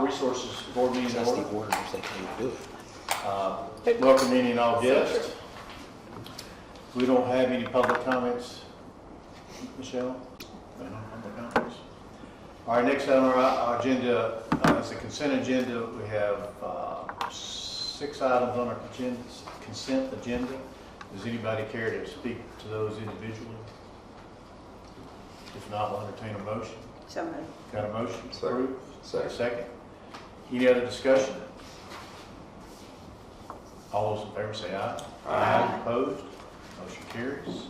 Resources Board meeting That's the order. orders they can't do it. Welcoming all guests. We don't have any public comments. Michelle? No public comments. All right, next on our agenda is the consent agenda. We have 6 items on our consent agenda. Does anybody care to speak to those individually? If not, we'll entertain a motion. So moved. Got a motion? Second. Approved? Second. Second. Any other discussion? All those in favor say aye. Aye. Opposed? Motion carries.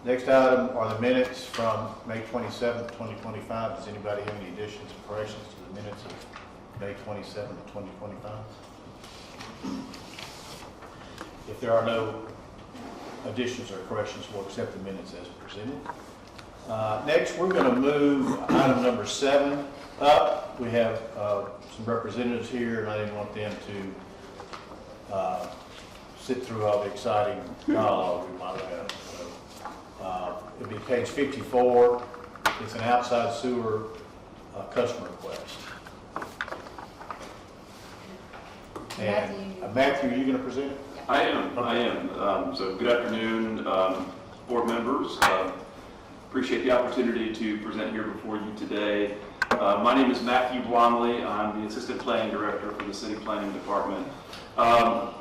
Next item are the minutes from May 27th, 2025. Does anybody have any additions or corrections to the minutes of May 27th, 2025? If there are no additions or corrections, we'll accept the minutes as presented. Next, we're going to move item number 7 up. We have some representatives here, and I didn't want them to sit through all the exciting dialogue we might have. So, it'll be page 54. It's an outside sewer customer request. And Matthew, are you going to present it? I am. So good afternoon, board members. Appreciate the opportunity to present here before you today. My name is Matthew Blomley. I'm the Assistant Planning Director for the City Planning Department.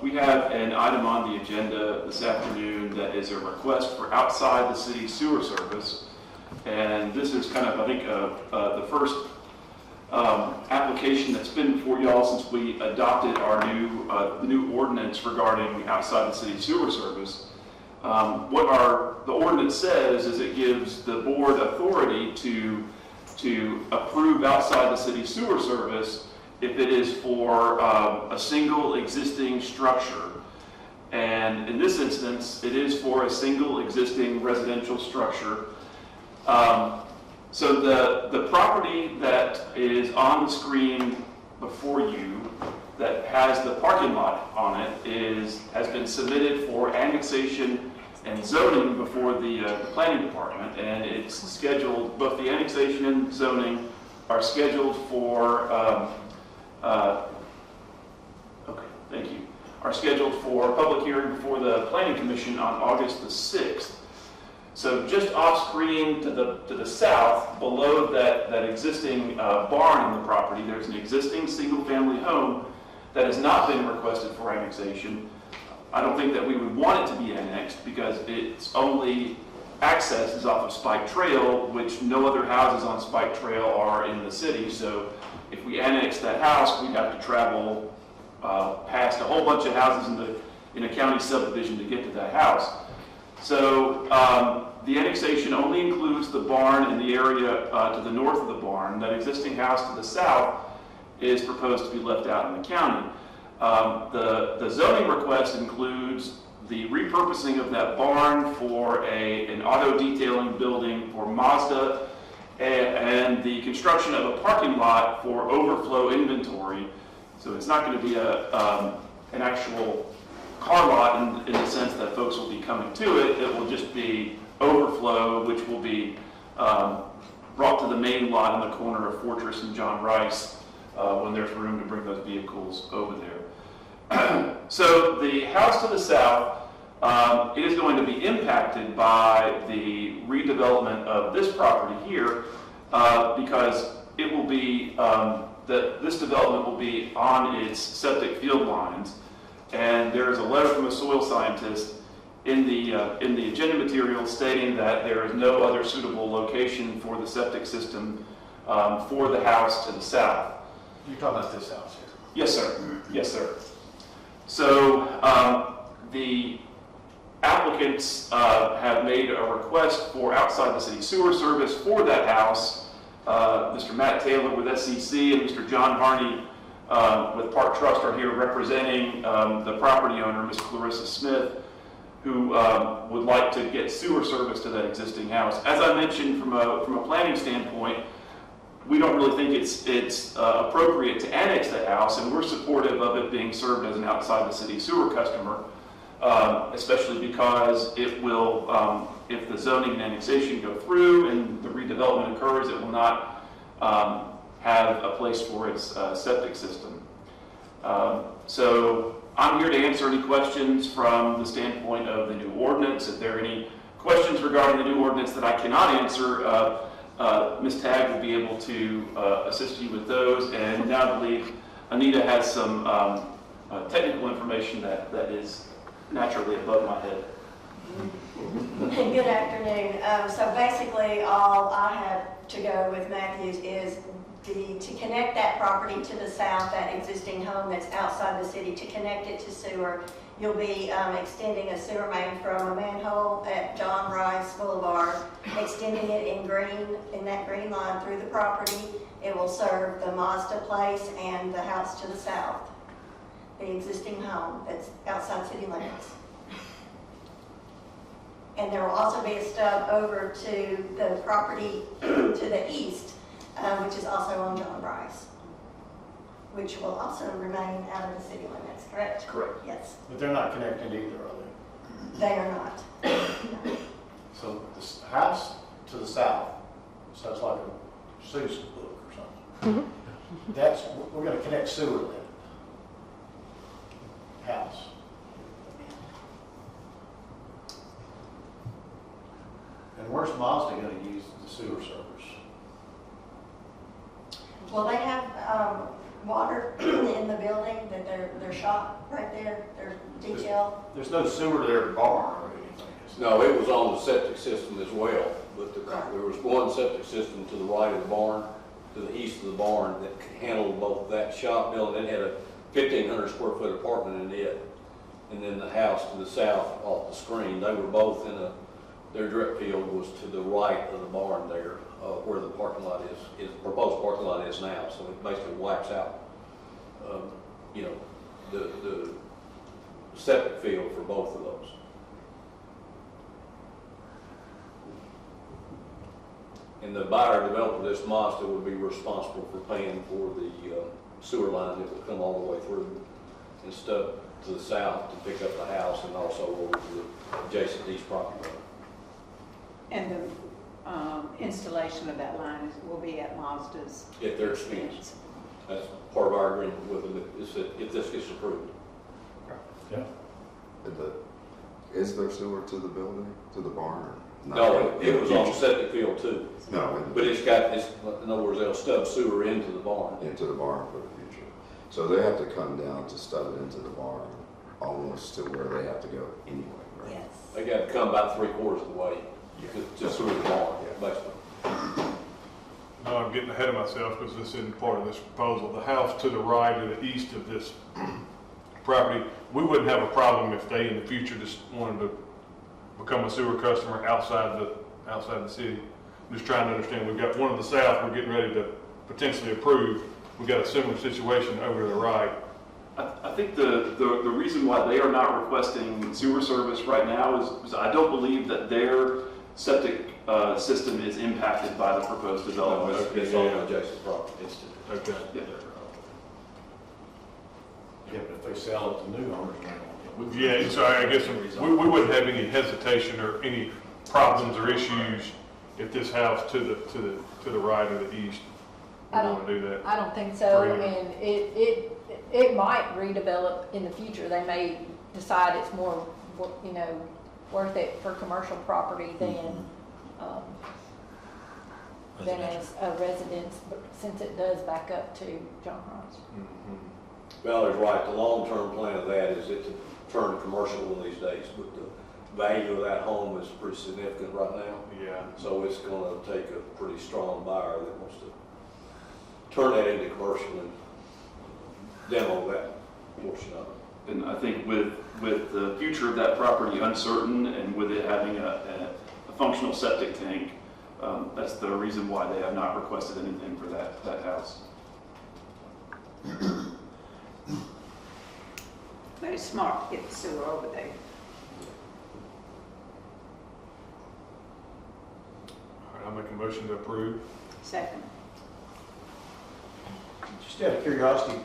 We have an item on the agenda this afternoon that is a request for outside the city sewer service. And this is kind of, I think, the first application that's been before y'all since we adopted our new ordinance regarding outside the city sewer service. What the ordinance says is it gives the board authority to approve outside the city sewer service if it is for a single existing structure. And in this instance, it is for a single existing residential structure. So the property that is on the screen before you that has the parking lot on it has been submitted for annexation and zoning before the planning department, and it's scheduled, both the annexation and zoning are scheduled for, are scheduled for public hearing before the Planning Commission on August the 6th. So just off screen to the south, below that existing barn in the property, there's an existing single-family home that has not been requested for annexation. I don't think that we would want it to be annexed because its only access is off of Spike Trail, which no other houses on Spike Trail are in the city. So if we annex that house, we'd have to travel past a whole bunch of houses in a county subdivision to get to that house. So the annexation only includes the barn and the area to the north of the barn. That existing house to the south is proposed to be left out in the county. The zoning request includes the repurposing of that barn for an auto detailing building for Mazda and the construction of a parking lot for overflow inventory. So it's not going to be an actual car lot in the sense that folks will be coming to it. It will just be overflow, which will be brought to the main lot in the corner of Fortress and John Rice when there's room to bring those vehicles over there. So the house to the south, it is going to be impacted by the redevelopment of this property here because it will be, this development will be on its septic field lines. And there is a letter from a soil scientist in the agenda material stating that there is no other suitable location for the septic system for the house to the south. You're talking about this house here? Yes, sir. Yes, sir. So the applicants have made a request for outside the city sewer service for that house. Mr. Matt Taylor with SEC and Mr. John Harney with Park Trust are here representing the property owner, Ms. Clarissa Smith, who would like to get sewer service to that existing house. As I mentioned, from a planning standpoint, we don't really think it's appropriate to annex that house, and we're supportive of it being served as an outside the city sewer customer, especially because it will, if the zoning and annexation go through and the redevelopment occurs, it will not have a place for its septic system. So I'm here to answer any questions from the standpoint of the new ordinance. If there are any questions regarding the new ordinance that I cannot answer, Ms. Tagg will be able to assist you with those. And now I believe Anita has some technical information that is naturally above my head. Good afternoon. So basically, all I have to go with Matthews is to connect that property to the south, that existing home that's outside the city, to connect it to sewer. You'll be extending a sewer main from a manhole at John Rice Boulevard, extending it in that green line through the property. It will serve the Mazda place and the house to the south, the existing home that's outside city limits. And there will also be a stub over to the property to the east, which is also on John Rice, which will also remain out of the city limits, correct? Correct. Yes, But they're not connected either, are they are not. they? So the house to the south, so it's like a Susan book or something. That's, we're gonna connect sewer then. House. And where's Mazda gonna use the sewer service? Well, they have water in the building, that their shop right there, their detail. There's no sewer to their barn or anything. is there? No, it was on the septic system as well, but there was one septic system to the right of the barn, to the east of the barn, that handled both that shop building. It had a 1,500 square foot apartment in it, and then the house to the south off the screen. They were both their direct field was to the right of the barn there, where the parking lot is proposed parking lot is now. So it basically wipes out, the septic field for both of those. And the buyer developer, this Mazda, would be responsible for paying for the sewer line that would come all the way through and stuff to the south to pick up the house and also over to the adjacent east property line. And the installation of that line will be at Mazda's At their expense. That's part of our agreement with them, is that if this gets approved. Yeah. Is there sewer to the building, to the barn? Or not? No, it was on the septic field too, No, but in other words, they'll stub sewer into the barn. into the barn for the future. So they have to come down to stub it into the barn, almost to where they have to go anyway, right? Yes. They got to come about 3/4 of the way to sewer the barn, basically. No, I'm getting ahead of myself because this isn't part of this proposal. The house to the right or the east of this property, we wouldn't have a problem if they in the future just wanted to become a sewer customer outside the city. I'm just trying to understand, we've got one to the south we're getting ready to potentially approve. We've got a similar situation over to the right. I think the reason why they are not requesting sewer service right now is I don't believe that their septic system is impacted by the proposed development. It's on the adjacent property. Okay. Yeah. Yeah, but if they sell it to new owners, they won't. Yeah, so I guess we wouldn't have any hesitation or any problems or issues if this house to the right or the east would want to do that. I don't think so, Really? and it might redevelop in the future. They may decide it's more, worth it for commercial property than as a residence, but since it does back up to John Rice. Valerie's right, the long-term plan of that is it to turn commercial one of these days, but the value of that home is pretty significant right now. Yeah. So it's gonna take a pretty strong buyer that wants to turn that into commercial and demo that portion of it. And I think with the future of that property uncertain and with it having a functional septic tank, that's the reason why they have not requested anything for that house. But it's smart to get the sewer over there. All right, I'll make a motion to approve. Second. Just out of curiosity,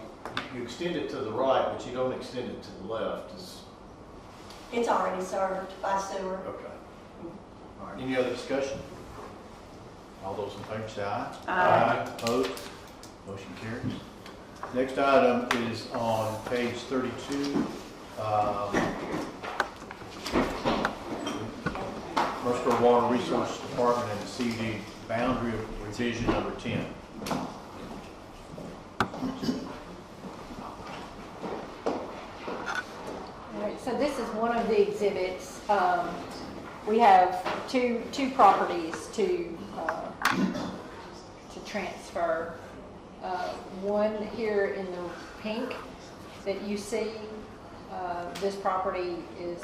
you extend it to the right, but you don't extend it to the left. It's already served by sewer. Okay. All right, any other discussion? All those in favor say aye. Aye. Opposed? Next item is on page 32. Murfreesboro Water Resources Department and the CD boundary revision number 10. All right, so this is one of the exhibits. We have two properties to transfer. One here in the pink that you see. This property is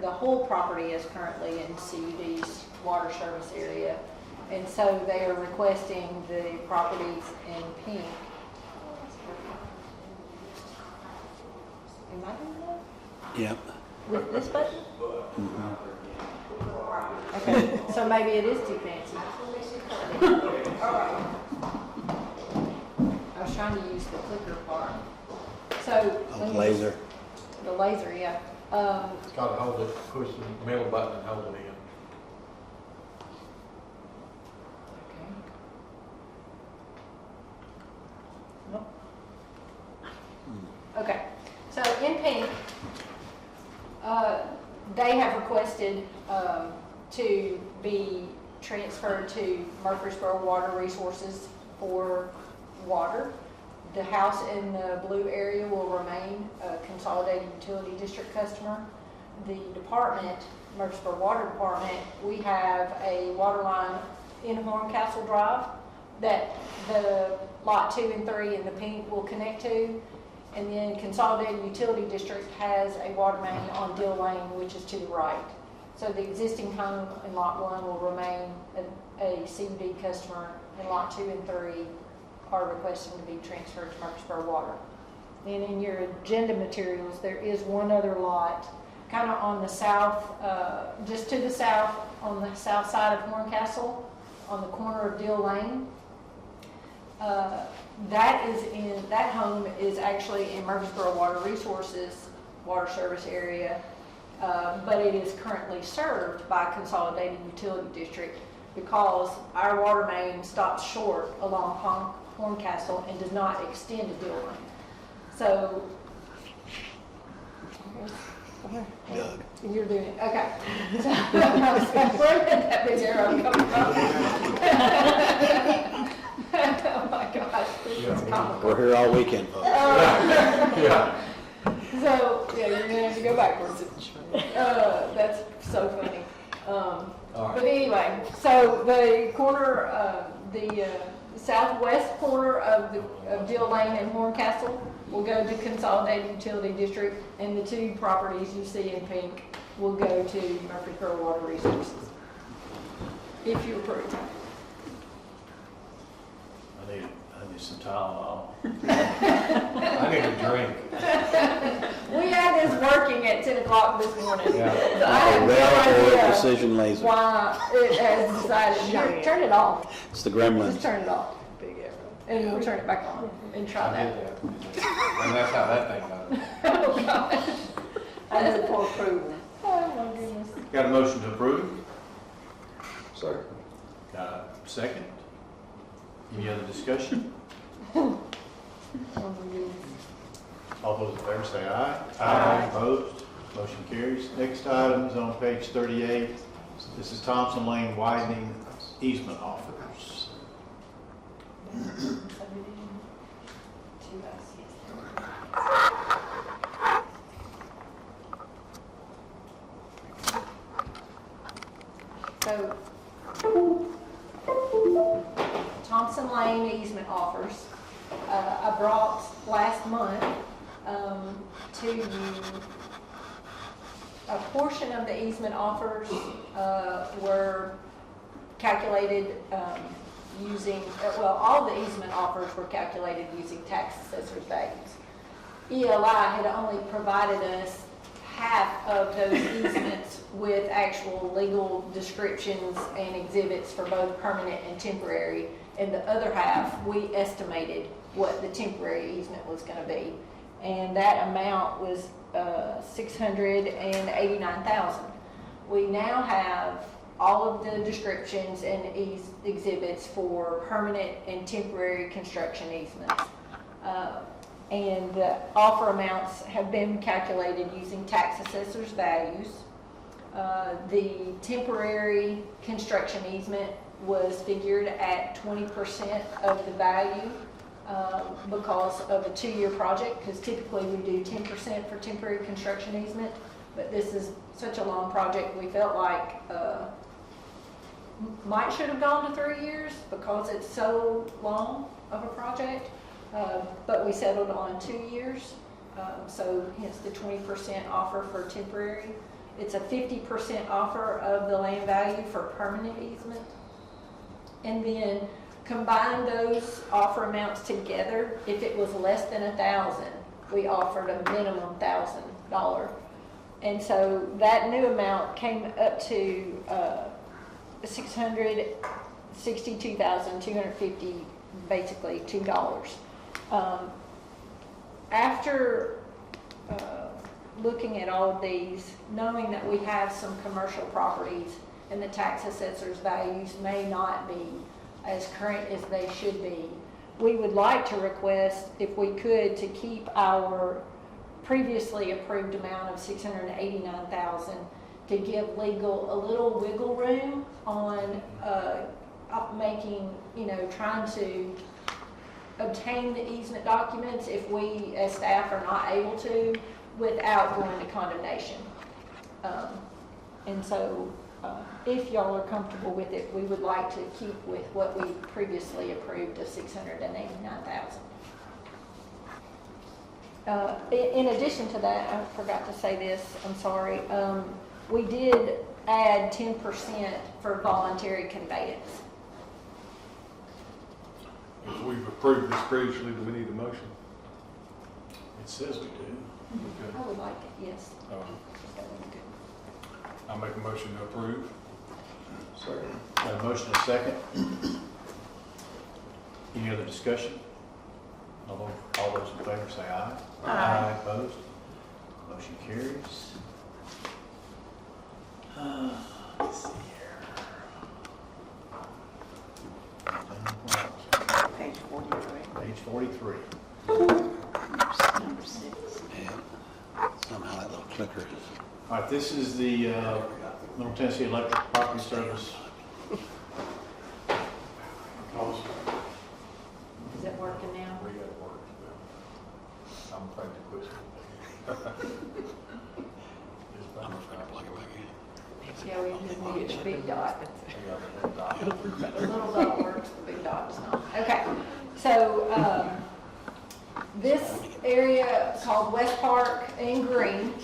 the whole property is currently in CUD's water service area. And so they are requesting the properties in pink. Am I doing that? Yep. With this button? Okay, so maybe it is too fancy. I was trying to use the clicker part. So. when you- Laser. The laser, yeah. It's got to hold it, push the middle button and hold it in. Okay, so in pink, they have requested to be transferred to Murfreesboro Water Resources for water. The house in the blue area will remain a consolidated utility district customer. The department, Murfreesboro Water Department, we have a water line in Horncastle Drive that the lot 2 and 3 in the pink will connect to. And then Consolidated Utility District has a water main on Dill Lane, which is to the right. So the existing home in Lot 1 will remain a CUD customer, and Lot 2 and 3 are requesting to be transferred to Murfreesboro Water. And in your agenda materials, there is one other lot, kind of on the south, just to the south, on the south side of Horncastle, on the corner of Dill Lane. That home is actually in Murfreesboro Water Resources water service area, but it is currently served by Consolidated Utility District because our water main stops short along Horncastle and does not extend to Dill Lane. So, Doug. you're doing it, okay. So, where did that big arrow come from? Oh my gosh, this is comical. We're here all weekend, folks. Yeah. So, yeah, you're gonna have to go backwards. That's so funny. But anyway, so the corner, the southwest corner of Dill Lane and Horncastle will go to Consolidated Utility District, and the two properties you see in pink will go to Murfreesboro Water Resources. If you approve. I need some Tylenol. I need a drink. We had this working at 10 o'clock this morning. Yeah. So I have Well, no or idea precision laser. why it has decided, here, turn it off. It's the Just gremlins. turn it off. And we'll turn it back on and try I that. did that. And that's how that thing got it. Oh, gosh. I move for approval. Oh, my goodness. Got a motion to approve? Second. Got a second? Any other discussion? Oh, my goodness. All those in favor say aye. Aye. Opposed? Motion carries. Next item is on page 38. This is Thompson Lane widening easement offers. So, Thompson Lane easement offers, I brought last month to you a portion of the easement offers were calculated using, well, all the easement offers were calculated using tax assessor's values. ELI had only provided us half of those easements with actual legal descriptions and exhibits for both permanent and temporary, and the other half, we estimated what the temporary easement was going to be. And that amount was $689,000. We now have all of the descriptions and exhibits for permanent and temporary construction easements. And the offer amounts have been calculated using tax assessor's values. The temporary construction easement was figured at 20% of the value because of a 2-year project, because typically we do 10% for temporary construction easement, but this is such a long project, we felt like might should have gone to 3 years because it's so long of a project, but we settled on 2 years, so hence the 20% offer for temporary. It's a 50% offer of the land value for permanent easement. And then combine those offer amounts together. If it was less than $1,000, we offered a minimum $1,000. And so that new amount came up to $662,250, basically $2. After looking at all of these, knowing that we have some commercial properties and the tax assessor's values may not be as current as they should be, we would like to request, if we could, to keep our previously approved amount of $689,000 to give legal a little wiggle room on making, trying to obtain the easement documents if we as staff are not able to without going to condemnation. And so if y'all are comfortable with it, we would like to keep with what we previously approved of $689,000. In addition to that, I forgot to say this, I'm sorry, we did add 10% for voluntary conveyance. If we've approved this previously, do we need a motion? It says we do. Okay. I would like it, yes. I'll make a motion to approve. Second. Got a motion and a second. Any other discussion? All those in favor say aye. Aye. Opposed? Motion carries. Let's see here. Page 43. Page 43. Number 6. Yeah. Somehow that little clicker. All right, this is the Middle Tennessee Electric Property Service. Is it working now? We got work. I'm afraid to quit. I'm afraid to plug it back in. Yeah, we just need the big dot. I The little dot works, the big dot does not. Okay, so this area called West Park and Green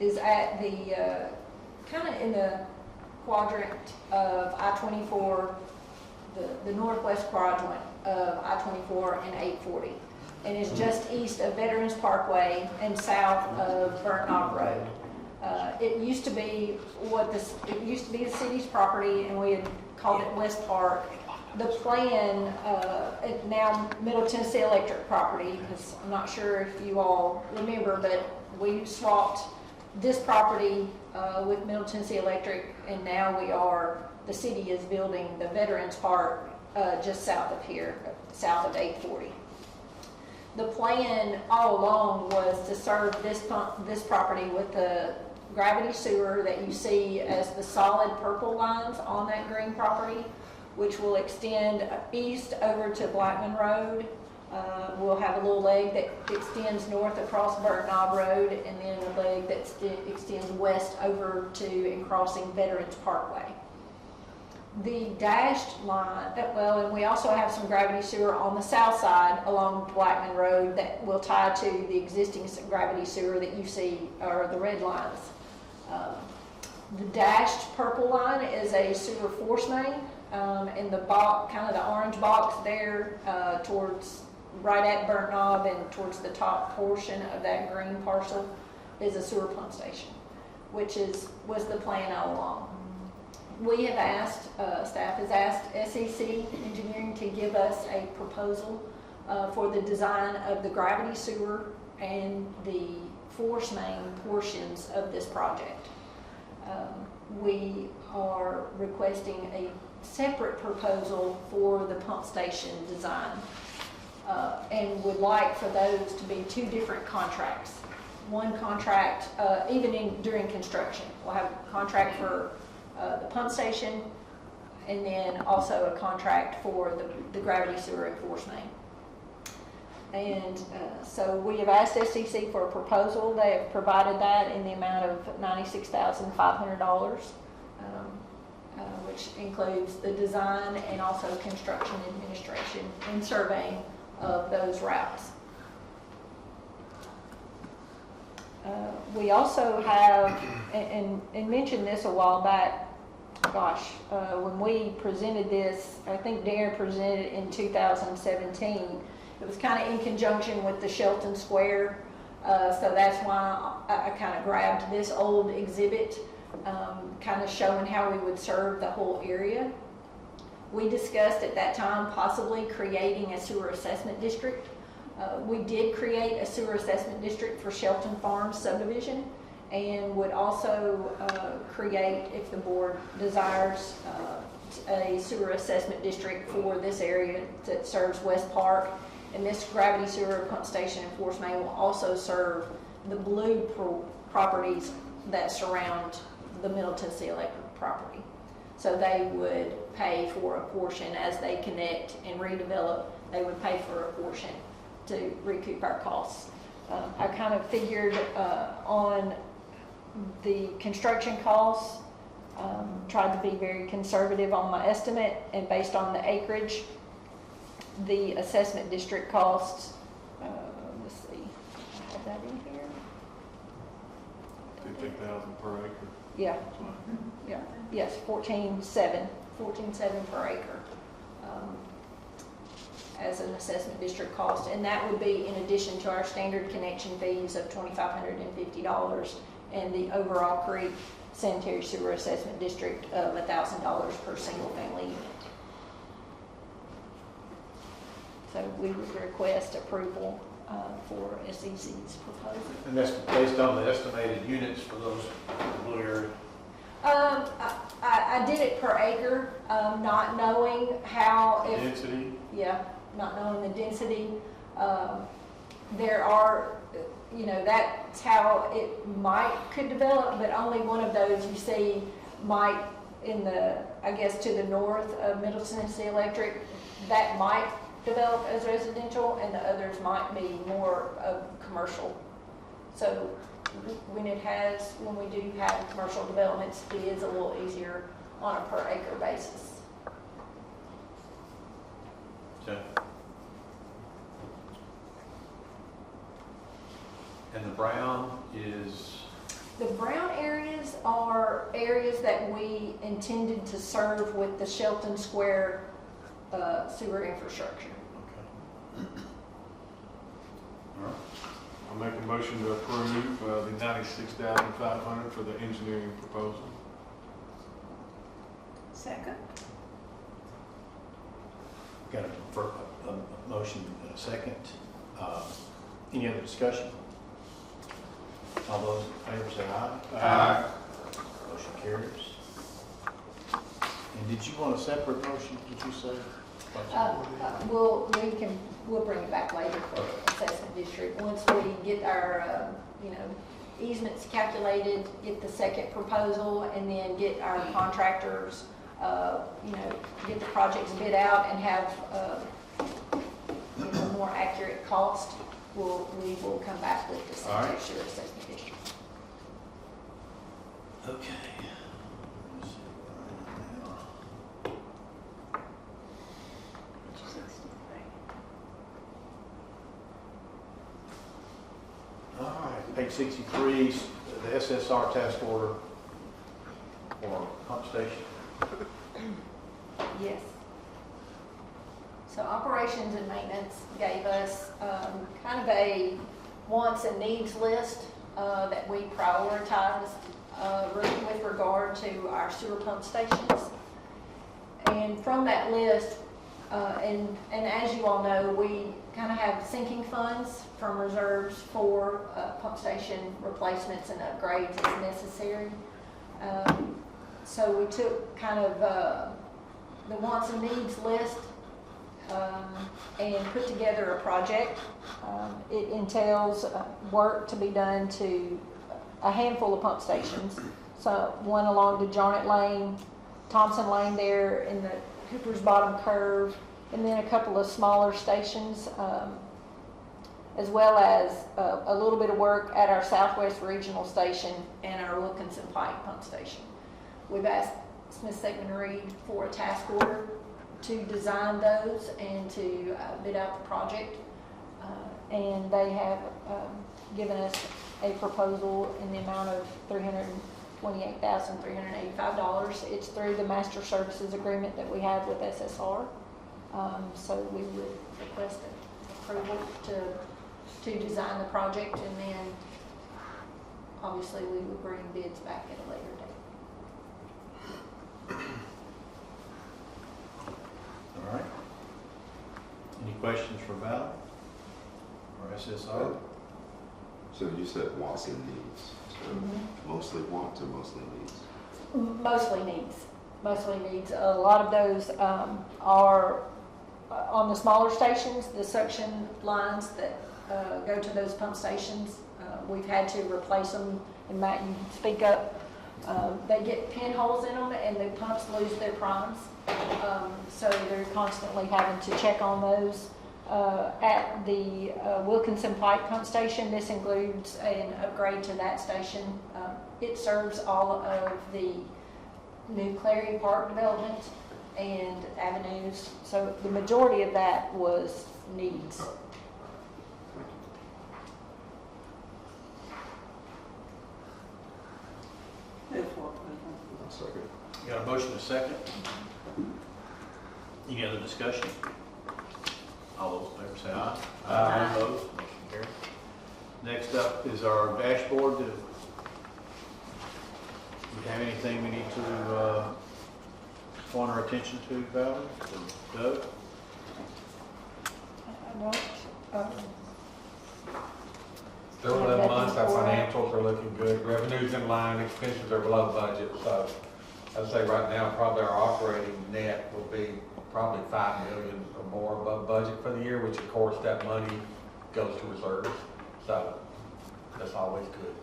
is at the, kind of in the quadrant of I-24, the northwest quadrant of I-24 and 840. And is just east of Veterans Parkway and south of Burnt Knob Road. It used to be the city's property, and we had called it West Park. The plan, now Middle Tennessee Electric property, because I'm not sure if you all remember, but we swapped this property with Middle Tennessee Electric, and now the city is building the Veterans Park just south of here, south of 840. The plan all along was to serve this property with the gravity sewer that you see as the solid purple lines on that green property, which will extend east over to Blackman Road. We'll have a little leg that extends north across Burnt Knob Road, and then a leg that extends west over to and crossing Veterans Parkway. The dashed line, and we also have some gravity sewer on the south side along Blackman Road that will tie to the existing gravity sewer that you see, or the red lines. The dashed purple line is a sewer force main, in the box, kind of the orange box there, towards right at Burnt Knob and towards the top portion of that green parcel is a sewer pump station, which was the plan all along. We have asked, staff has asked SEC Engineering to give us a proposal for the design of the gravity sewer and the force main portions of this project. We are requesting a separate proposal for the pump station design. and would like for those to be 2 different contracts. One contract, even during construction, we'll have a contract for the pump station, and then also a contract for the gravity sewer and force main. And so we have asked SCC for a proposal. They have provided that in the amount of $96,500, which includes the design and also construction administration and surveying of those routes. We also have, and mentioned this a while back, when we presented this, I think Darren presented it in 2017. It was kind of in conjunction with the Shelton Square, so that's why I kind of grabbed this old exhibit, kind of showing how we would serve the whole area. We discussed at that time possibly creating a sewer assessment district. We did create a sewer assessment district for Shelton Farms subdivision, and would also create, if the board desires, a sewer assessment district for this area that serves West Park. And this gravity sewer pump station and force main will also serve the blue properties that surround the Middle Tennessee Electric property. So they would pay for a portion as they connect and redevelop. They would pay for a portion to recoup our costs. I kind of figured on the construction costs, tried to be very conservative on my estimate, and based on the acreage, the assessment district costs, let's see, I have that in here. 50,000 per acre. Yeah, yeah, yes, 14.7 per acre as an assessment district cost, and that would be in addition to our standard connection fees of $2,550 and the Overall Creek Sanitary Sewer Assessment District of $1,000 per single family unit. So we would request approval for SEC's proposal. And that's based on the estimated units for those blue areas? I did it per acre, not knowing how, Density? yeah, not knowing the density. There are, you know, that's how it could develop, but only one of those you see might in the, I guess, to the north of Middle Tennessee Electric, that might develop as residential, and the others might be more of commercial. So when we do have commercial developments, it is a little easier on a per acre basis. Okay. And the brown is? The brown areas are areas that we intended to serve with the Shelton Square sewer infrastructure. Okay. All right. I'll make a motion to approve the $96,500 for the engineering proposal. Second. Got a motion and a second. Any other discussion? All those in favor say aye. Aye. Motion carries. And did you want a separate motion, did you say? We'll bring it back later for assessment district. Once we get our, easements calculated, get the second proposal, and then get our contractors, get the projects bid out and have, more accurate cost, we will come back with the sanitary sewer assessment district. Okay. All right, page 63, the SSR task order for pump station. Yes. So operations and maintenance gave us kind of a wants and needs list that we prioritized with regard to our sewer pump stations. And from that list, and as you all know, we kind of have sinking funds from reserves for pump station replacements and upgrades as necessary. So we took kind of the wants and needs list, and put together a project. It entails work to be done to a handful of pump stations. So one along the Jarnett Lane, Thompson Lane there in the Cooper's Bottom curve, and then a couple of smaller stations, as well as a little bit of work at our Southwest Regional Station and our Wilkinson Pike pump station. We've asked Smith Sigmund Reed for a task order to design those and to bid out the project. And they have given us a proposal in the amount of $328,385. It's through the master services agreement that we have with SSR. So we would request approval to design the project, and then obviously we would bring bids back at a later date. All right. Any questions for Val or SSR? So you said wants and needs. So mostly wants or mostly needs? Mostly needs. A lot of those are on the smaller stations, the suction lines that go to those pump stations. We've had to replace them, and Matt, you can speak up. They get pinholes in them and the pumps lose their primes. So they're constantly having to check on those. At the Wilkinson Pike pump station, this includes an upgrade to that station. It serves all of the new Clary Park development and avenues. So the majority of that was needs. Move for approval. I'll second. You got a motion and a second? Any other discussion? All those in favor say aye. Aye. Opposed? Motion carried. Next up is our dashboard. Do we have anything we need to point our attention to, Valerie, or Doug? I don't, Through 11 months, our financials are looking good. Revenues in line, expenses are below budget. So I'd say right now, probably our operating net will be probably $5 million or more above budget for the year, which of course that money goes to reserves. So that's always good.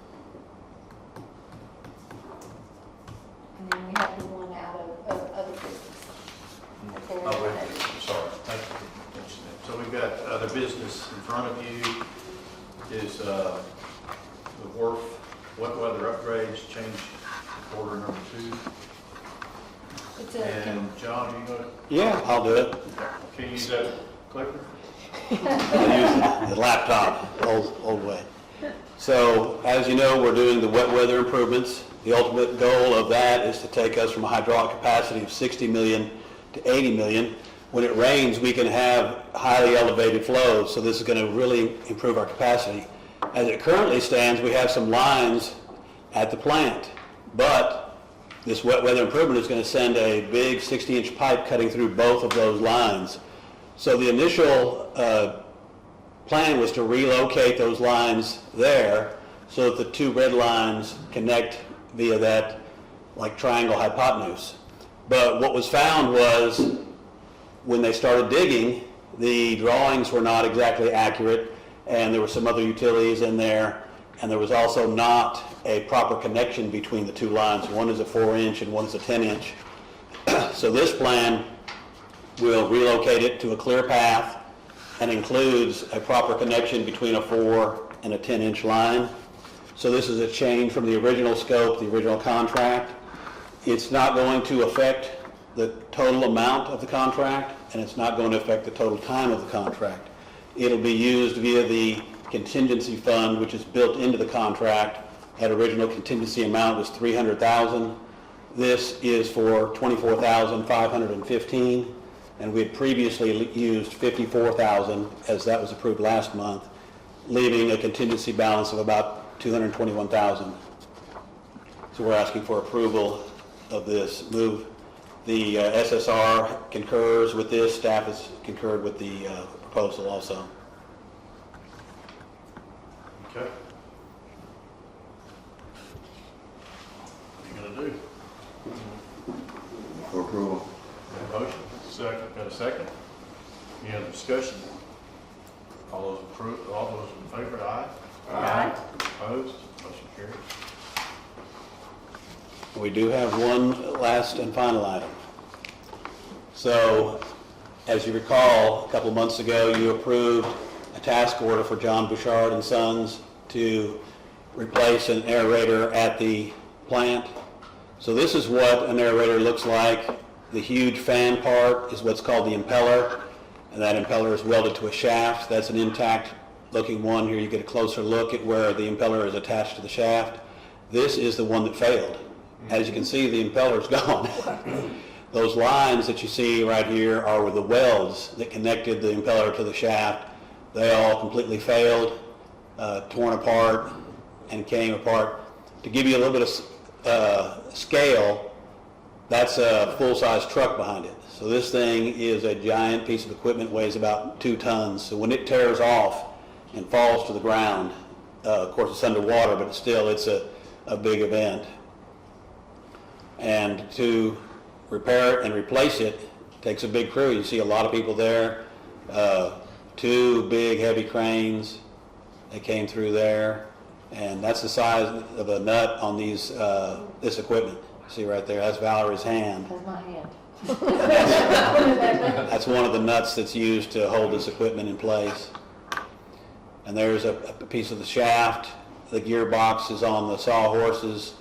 and then we have the one out of other business. Okay, Oh, wait, I'm sorry. Thank you for mentioning that. So we've got other business in front of you. Is the wharf wet weather upgrades change order number 2. It's And John, are you going to, Yeah, I'll do it. can you use that clicker? I use the laptop, old way. So, as you know, we're doing the wet weather improvements. The ultimate goal of that is to take us from a hydraulic capacity of 60 million to 80 million. When it rains, we can have highly elevated flows, so this is going to really improve our capacity. As it currently stands, we have some lines at the plant, but this wet weather improvement is going to send a big 60-inch pipe cutting through both of those lines. So the initial plan was to relocate those lines there so that the 2 red lines connect via that like triangle hypotenuse. But what was found was when they started digging, the drawings were not exactly accurate, and there were some other utilities in there, and there was also not a proper connection between the 2 lines. One is a 4-inch and one is a 10-inch. So this plan will relocate it to a clear path and includes a proper connection between a 4 and a 10-inch line. So this is a change from the original scope, the original contract. It's not going to affect the total amount of the contract, and it's not going to affect the total time of the contract. It'll be used via the contingency fund, which is built into the contract. That original contingency amount was $300,000. This is for $24,515, and we had previously used $54,000 as that was approved last month, leaving a contingency balance of about $221,000. So we're asking for approval of this move. The SSR concurs with this. Staff has concurred with the proposal also. Okay. What are you going to do? For approval. Got a motion? Second. Got a second? Any other discussion? All those in favor, aye? Aye. Opposed? Motion carries. We do have one last and final item. So, as you recall, a couple of months ago, you approved a task order for John Bouchard and Sons to replace an aerator at the plant. So this is what an aerator looks like. The huge fan part is what's called the impeller, and that impeller is welded to a shaft. That's an intact looking one. Here you get a closer look at where the impeller is attached to the shaft. This is the one that failed. As you can see, the impeller's gone. Those lines that you see right here are the welds that connected the impeller to the shaft. They all completely failed, torn apart, and came apart. To give you a little bit of scale, that's a full-size truck behind it. So this thing is a giant piece of equipment, weighs about 2 tons. So when it tears off and falls to the ground, of course it's underwater, but still it's a big event. And to repair it and replace it takes a big crew. You see a lot of people there, 2 big heavy cranes. They came through there, and that's the size of a nut on these this equipment. See right there, that's Valerie's hand. That's my hand. That's one of the nuts that's used to hold this equipment in place. And there's a piece of the shaft. The gearbox is on the sawhorses.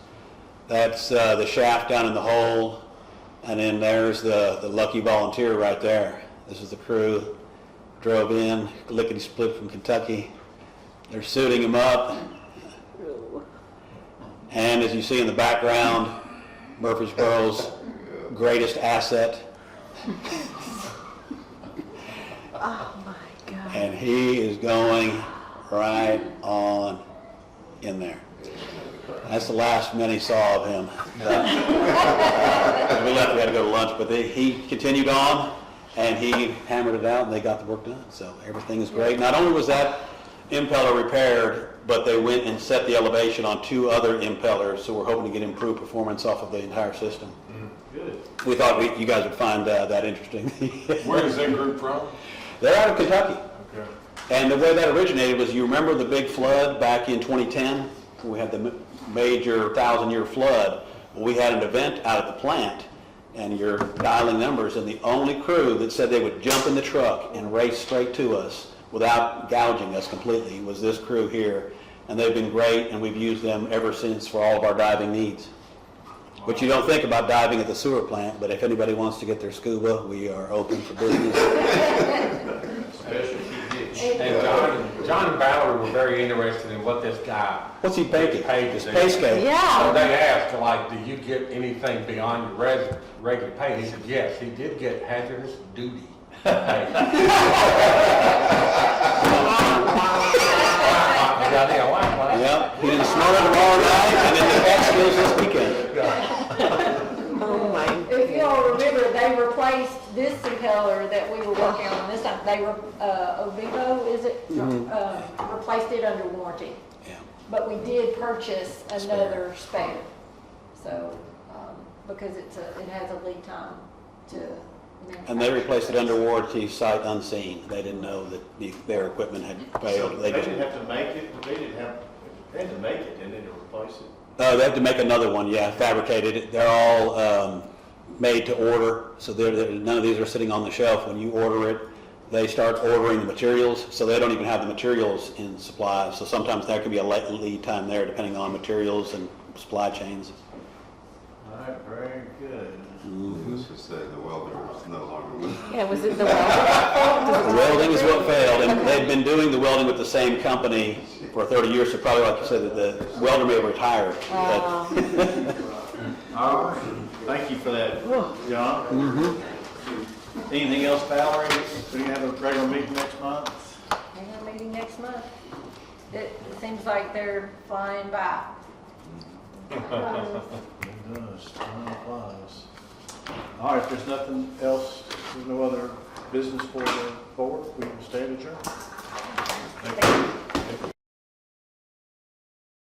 That's the shaft down in the hole. And then there's the lucky volunteer right there. This is the crew. Drove in, lickety-split from Kentucky. They're suiting him up. And as you see in the background, Murfreesboro's greatest asset. Oh my God. And he is going right on in there. That's the last many saw of him. We left, we had to go to lunch, but he continued on, and he hammered it out, and they got the work done. So everything is great. Not only was that impeller repaired, but they went and set the elevation on 2 other impellers, so we're hoping to get improved performance off of the entire system. Good. We thought you guys would find that interesting. Where is that group from? They're out of Kentucky. Okay. And the way that originated was, you remember the big flood back in 2010? We had the major 1,000-year flood. Well, we had an event out at the plant, and you're dialing numbers, and the only crew that said they would jump in the truck and race straight to us without gouging us completely was this crew here. And they've been great, and we've used them ever since for all of our diving needs. Which you don't think about diving at the sewer plant, but if anybody wants to get their scuba, we are open for business. And John and Valerie were very interested in what this guy. What's he painting? Paid His to pay do. scale. So Yeah. they asked, like, do you get anything beyond your regular pay? He said, yes, he did get hazardous duty pay. Yep, he did snort it tomorrow night, and then the Catskills this weekend. If you all remember, they replaced this impeller that we were working on this time. They were, Ovivo, is it? Replaced it under warranty. Yeah. But we did purchase another spare. So, because it has a lead time to manufacture. And they replaced it under warranty, sight unseen. They didn't know that their equipment had failed. They didn't have to make it, they had to make it, and then to replace it. They have to make another one, yeah, fabricated. They're all made to order, so none of these are sitting on the shelf. When you order it, they start ordering the materials, so they don't even have the materials in supply. So sometimes there can be a lead time there, depending on materials and supply chains. All right, very good. Let's just say the welder is no longer with us. Yeah, was it the welder? The welding is what failed, and they've been doing the welding with the same company for 30 years, so probably, like you said, that the welder may have retired. All right, thank you for that, John. Anything else, Valerie? Do you have a regular meeting next month? We have a meeting next month. It seems like they're flying by. It does, time flies. All right, if there's nothing else, there's no other business for the board, we can stand adjourned. Thank you.